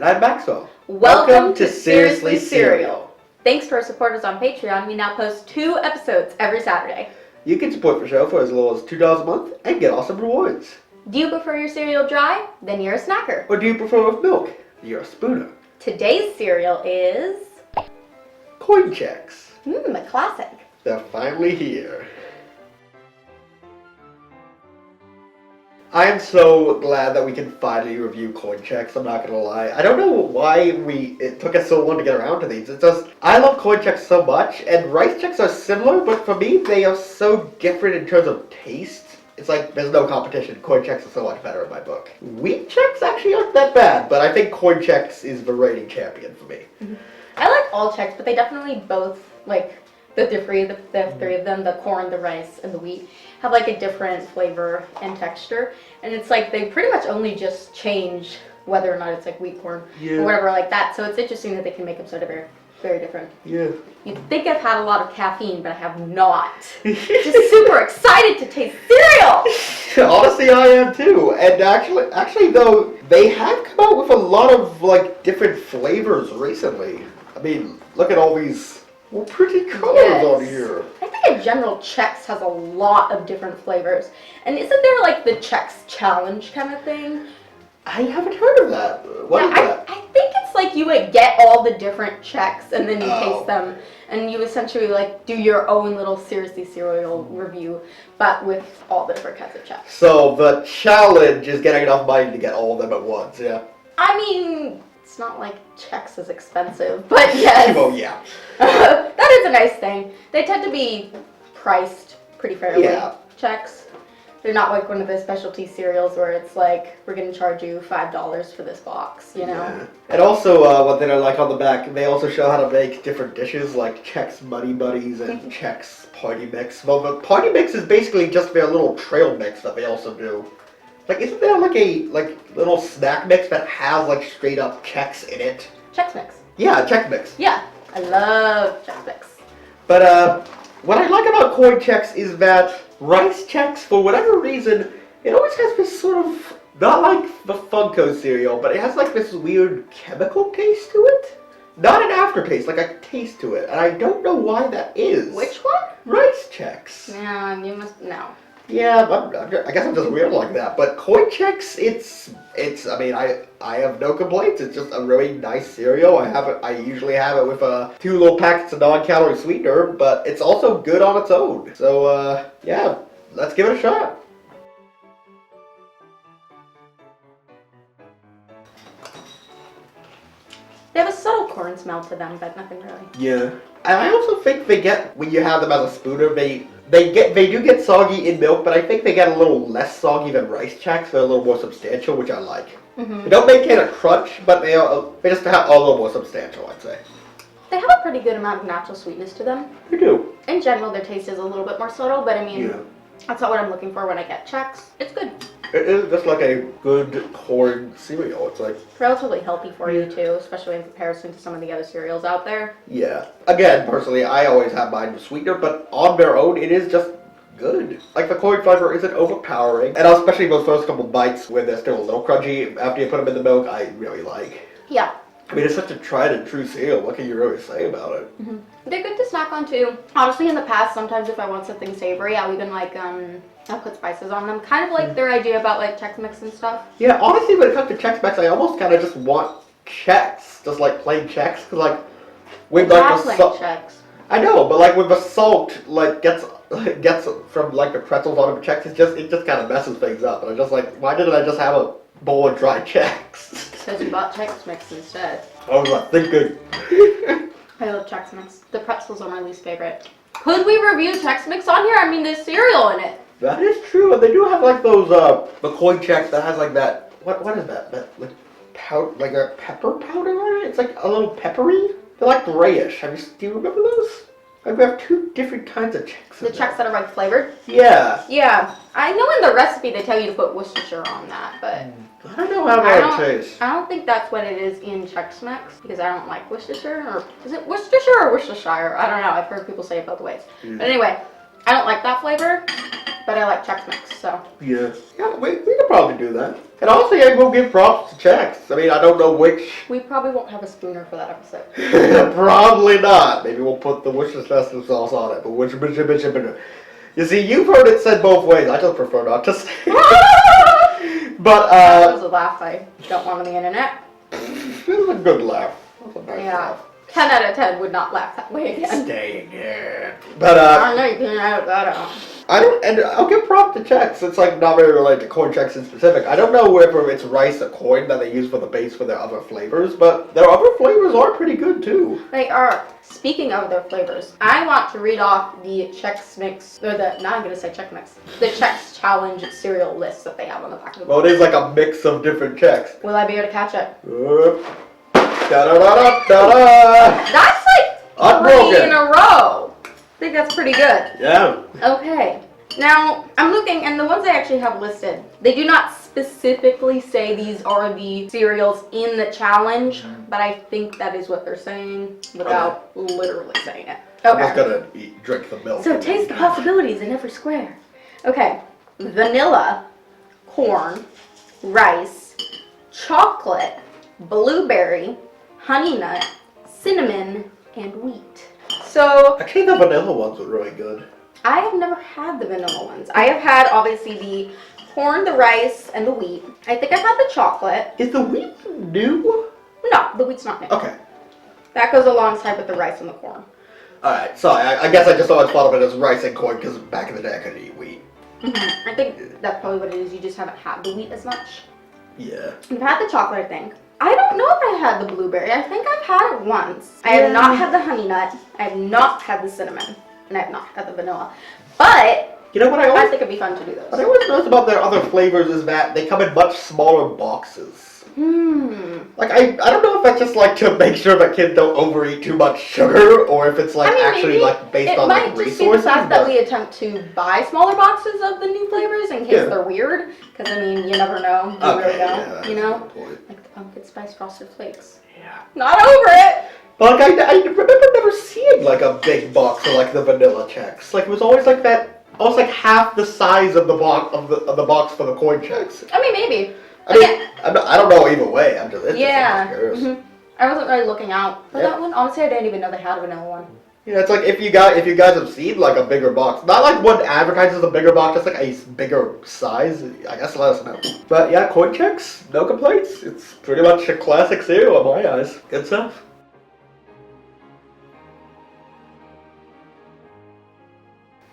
And I'm Maxwell. Welcome to Seriously Cereal. Thanks to our supporters on Patreon, we now post 2 episodes every Saturday. You can support the show for as little as $2 a month and get awesome rewards. Do you prefer your cereal dry? Then you're a snacker. Or do you prefer with milk? You're a spooner. Today's cereal is... Coin Chex. a classic. They're finally here. I am so glad that we can finally review Coin Chex, I'm not gonna lie. I don't know why it took us so long to get around to these. It's just, I love Coin Chex so much, and Rice Chex are similar, but for me, they are so different in terms of taste. It's like, there's no competition. Coin Chex is so much better in my book. Wheat Chex actually aren't that bad, but I think Coin Chex is the reigning champion for me. I like all Chex, but they definitely both, like, the three of them, the corn, the rice, and the wheat, have like a different flavor and texture. And it's like they pretty much only just change whether or not it's like wheat corn or whatever like that. So it's interesting that they can make them sort of very, very different. Yeah. You'd think I've had a lot of caffeine, but I have not. Just super excited to taste cereal! Honestly, I am too. And actually though, they have come out with a lot of like different flavors recently. I mean, look at all these pretty colors on here. I think in general Chex has a lot of different flavors. And isn't there like the Chex challenge kind of thing? I haven't heard of that. What is that? I think it's like you would get all the different Chex and then you taste them. And you essentially like do your own little Seriously Cereal review, but with all the different kinds of Chex. So the challenge is getting enough money to get all of them at once, yeah? I mean, it's not like Chex is expensive, but yes. Oh, yeah. That is a nice thing. They tend to be priced pretty fairly. Yeah. Chex. They're not like one of those specialty cereals where it's like, we're going to charge you $5 for this box, you know? Yeah. And also, what they like on the back, they also show how to make different dishes like Chex Muddy Buddies and Chex Party Mix. Well, the Party Mix is basically just their little trail mix that they also do. Like, isn't there like a little snack mix that has like straight up Chex in it? Chex Mix. Yeah, Chex Mix. Yeah, I love Chex Mix. But what I like about Coin Chex is that Rice Chex, for whatever reason, it always has this sort of, not like the Funko cereal, but it has like this weird chemical taste to it. Not an aftertaste, like a taste to it. And I don't know why that is. Which one? Rice Chex. Yeah, you must, no. Yeah, I guess I'm just weird like that. But Coin Chex, I mean, I have no complaints. It's just a really nice cereal. I usually have it with 2 little packets of non-calorie sweetener, but it's also good on its own. So, yeah, let's give it a shot. They have a subtle corn smell to them, but nothing really. Yeah. And I also think they get, when you have them as a spooner, they do get soggy in milk, but I think they get a little less soggy than Rice Chex. They're a little more substantial, which I like. They don't maintain a crunch, but they just have a little more substantial, I'd say. They have a pretty good amount of natural sweetness to them. They do. In general, their taste is a little bit more subtle, but I mean, that's not what I'm looking for when I get Chex. It's good. It is just like a good corn cereal. It's like relatively healthy for you too, especially in comparison to some of the other cereals out there. Yeah. Again, personally, I always have mine with sweetener, but on their own, it is just good. Like the corn flavor isn't overpowering, and especially those first couple bites when they're still a little crunchy after you put them in the milk, I really like. Yeah. I mean, it's such a tried and true cereal. What can you really say about it? They're good to snack on too. Honestly, in the past, sometimes if I want something savory, I'll even like I'll put spices on them. Kind of like their idea about like Chex Mix and stuff. Yeah, honestly, when it comes to Chex Mix, I almost kind of just want Chex, just like plain Chex, because like with like the salt. Chex. I know, but like with the salt, like gets from like the pretzels on the Chex, it just kind of messes things up, and I'm just like, why didn't I just have a bowl of dry Chex? Because you bought Chex Mix instead. I was like thinking. I love Chex Mix. The pretzels are my least favorite. Could we review Chex Mix on here? I mean, there's cereal in it. That is true, and they do have like those the Coin Chex that has like that. What is that? That like a pepper powder on it. It's like a little peppery. They're like grayish. Do you remember those? Like we have 2 different kinds of Chex. The Chex that are like flavored? Yeah. Yeah. I know in the recipe they tell you to put Worcestershire on that, but I don't know how that tastes. I don't think that's what it is in Chex Mix, because I don't like Worcestershire, or is it Worcestershire or Worcestershire? I don't know. I've heard people say it both ways. But anyway, I don't like that flavor. but I like Chex Mix, so. Yeah. Yeah, we could probably do that. And also, yeah, we'll give props to Chex. I mean, I don't know which. We probably won't have a spooner for that episode. Probably not. Maybe we'll put the Worcestershire sauce on it, but which. You see, you've heard it said both ways. I just prefer not to say it. But, That was a laugh I don't want on the internet. it was a good laugh. It was a nice laugh. 10 out of 10 would not laugh that way again. Staying here. But, I know you can edit that out. and I'll give props to Chex. It's like not really related to corn Chex in specific. I don't know whether it's rice or corn that they use for the base for their other flavors, but their other flavors are pretty good too. They are. Speaking of their flavors, I want to read off the Chex Mix, or now I'm going to say Chex Mix, the Chex Challenge cereal list that they have on the back of the box. Well, it is like a mix of different Chex. Will I be able to catch it? Da-da-da-da-da-da. That's like Unbroken. 3 in a row. I think that's pretty good. Yeah. Okay. Now, I'm looking, and the ones I actually have listed, they do not specifically say these are the cereals in the challenge, but I think that is what they're saying without literally saying it. I'm just gonna drink the milk. So taste the possibilities in every square. Okay. Vanilla, corn, rice, chocolate, blueberry, honey nut, cinnamon, and wheat. So Actually, the vanilla ones were really good. I have never had the vanilla ones. I have had obviously the corn, the rice, and the wheat. I think I've had the chocolate. Is the wheat new? No, the wheat's not new. Okay. That goes alongside with the rice and the corn. Alright, sorry, I guess I just always thought of it as rice and corn because back in the day I couldn't eat wheat. I think that's probably what it is. You just haven't had the wheat as much. Yeah. I've had the chocolate, I think. I don't know if I had the blueberry. I think I've had it once. I have not had the honey nut. I have not had the cinnamon. And I have not had the vanilla. But You know what I I always think it'd be fun to do what I those. always notice about their other flavors is that they come in much smaller boxes. Like I don't know if that's just like to make sure that kids don't overeat too much sugar, or if it's like actually maybe like based on like It might just resources. be the fact that but- we attempt to buy smaller boxes of the new flavors in case Yeah. they're weird. Because I mean, you never know. You Okay, really yeah, don't. that's You a know, good point. like the pumpkin spice frosted flakes. Yeah. Not over it. But like I remember never seeing like a big box of like the vanilla Chex. Like it was always like that, almost like half the size of the box of the box for the corn Chex. I mean, maybe. I mean, I don't know either way. I'm just Yeah. Just curious. I wasn't really looking out for Yeah. that one. Honestly, I didn't even know they had a vanilla one. Yeah, it's like if you guys have seen like a bigger box, not like what advertises a bigger box, just like a bigger size. I guess let us know. But yeah, corn Chex, no complaints. It's pretty much a classic cereal in my eyes. Good stuff.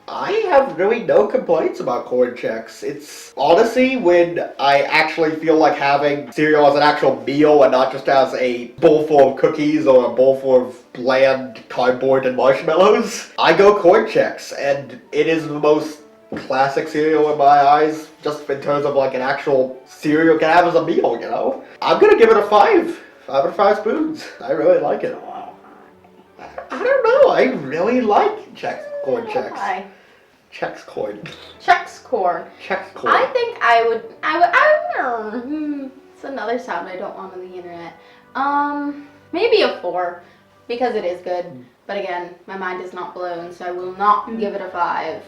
I have really no complaints about corn Chex. It's honestly when I actually feel like having cereal as an actual meal and not just as a bowl full of cookies or a bowl full of bland cardboard and marshmallows. I go corn Chex, and it is the most classic cereal in my eyes, just in terms of like an actual cereal you can have as a meal, you know? I'm gonna give it a 5. 5 out of 5 spoons. I really like it. I don't know, I really like corn Chex. Hi. Chex corn. Chex corn. Chex corn. I think it's another sound I don't want on the internet. Maybe a 4, because it is good. But again, my mind is not blown, so I will not give it a 5.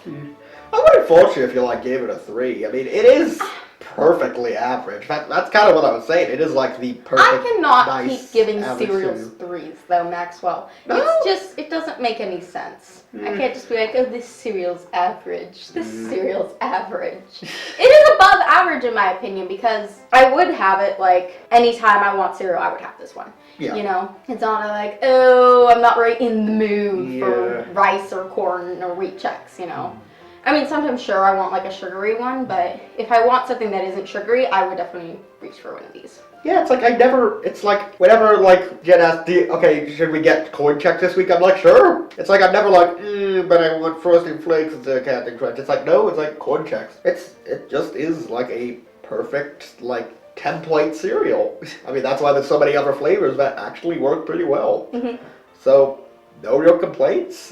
I wouldn't fault you if you like gave it a 3. I mean, it is perfectly average. That's kind of what I was saying. It is like the perfect. I cannot nice, keep giving average cereals 3s though, Maxwell. No. It's just, it doesn't make any sense. I can't just be like, oh, this cereal's average. This cereal's average. It is above average in my opinion, because I would have it like anytime I want cereal, I would have this one. Yeah. You know, it's not like, oh, I'm not right in the mood for Yeah. rice or corn or wheat Chex, you know. I mean, sometimes sure I want like a sugary one, but if I want something that isn't sugary, I would definitely reach for one of these. Yeah, it's like it's like whenever like Jen asks, okay, should we get corn Chex this week? I'm like, sure. It's like I'm never like, but I want Frosted Flakes instead of Captain Crunch. It's like, no, it's like corn Chex. It just is like a perfect like template cereal. I mean, that's why there's so many other flavors that actually work pretty well. So no real complaints.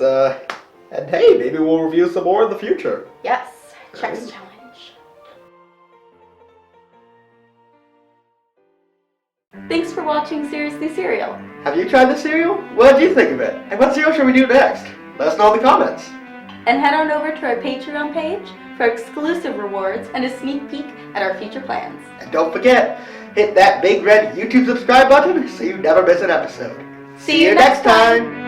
And hey, maybe we'll review some more in the future. Yes, Chex Challenge. Thanks for watching Seriously Cereal. Have you tried the cereal? What did you think of it? And what cereal should we do next? Let us know in the comments. And head on over to our Patreon page for exclusive rewards and a sneak peek at our future plans. And don't forget, hit that big red YouTube subscribe button so you never miss an episode. See you next time!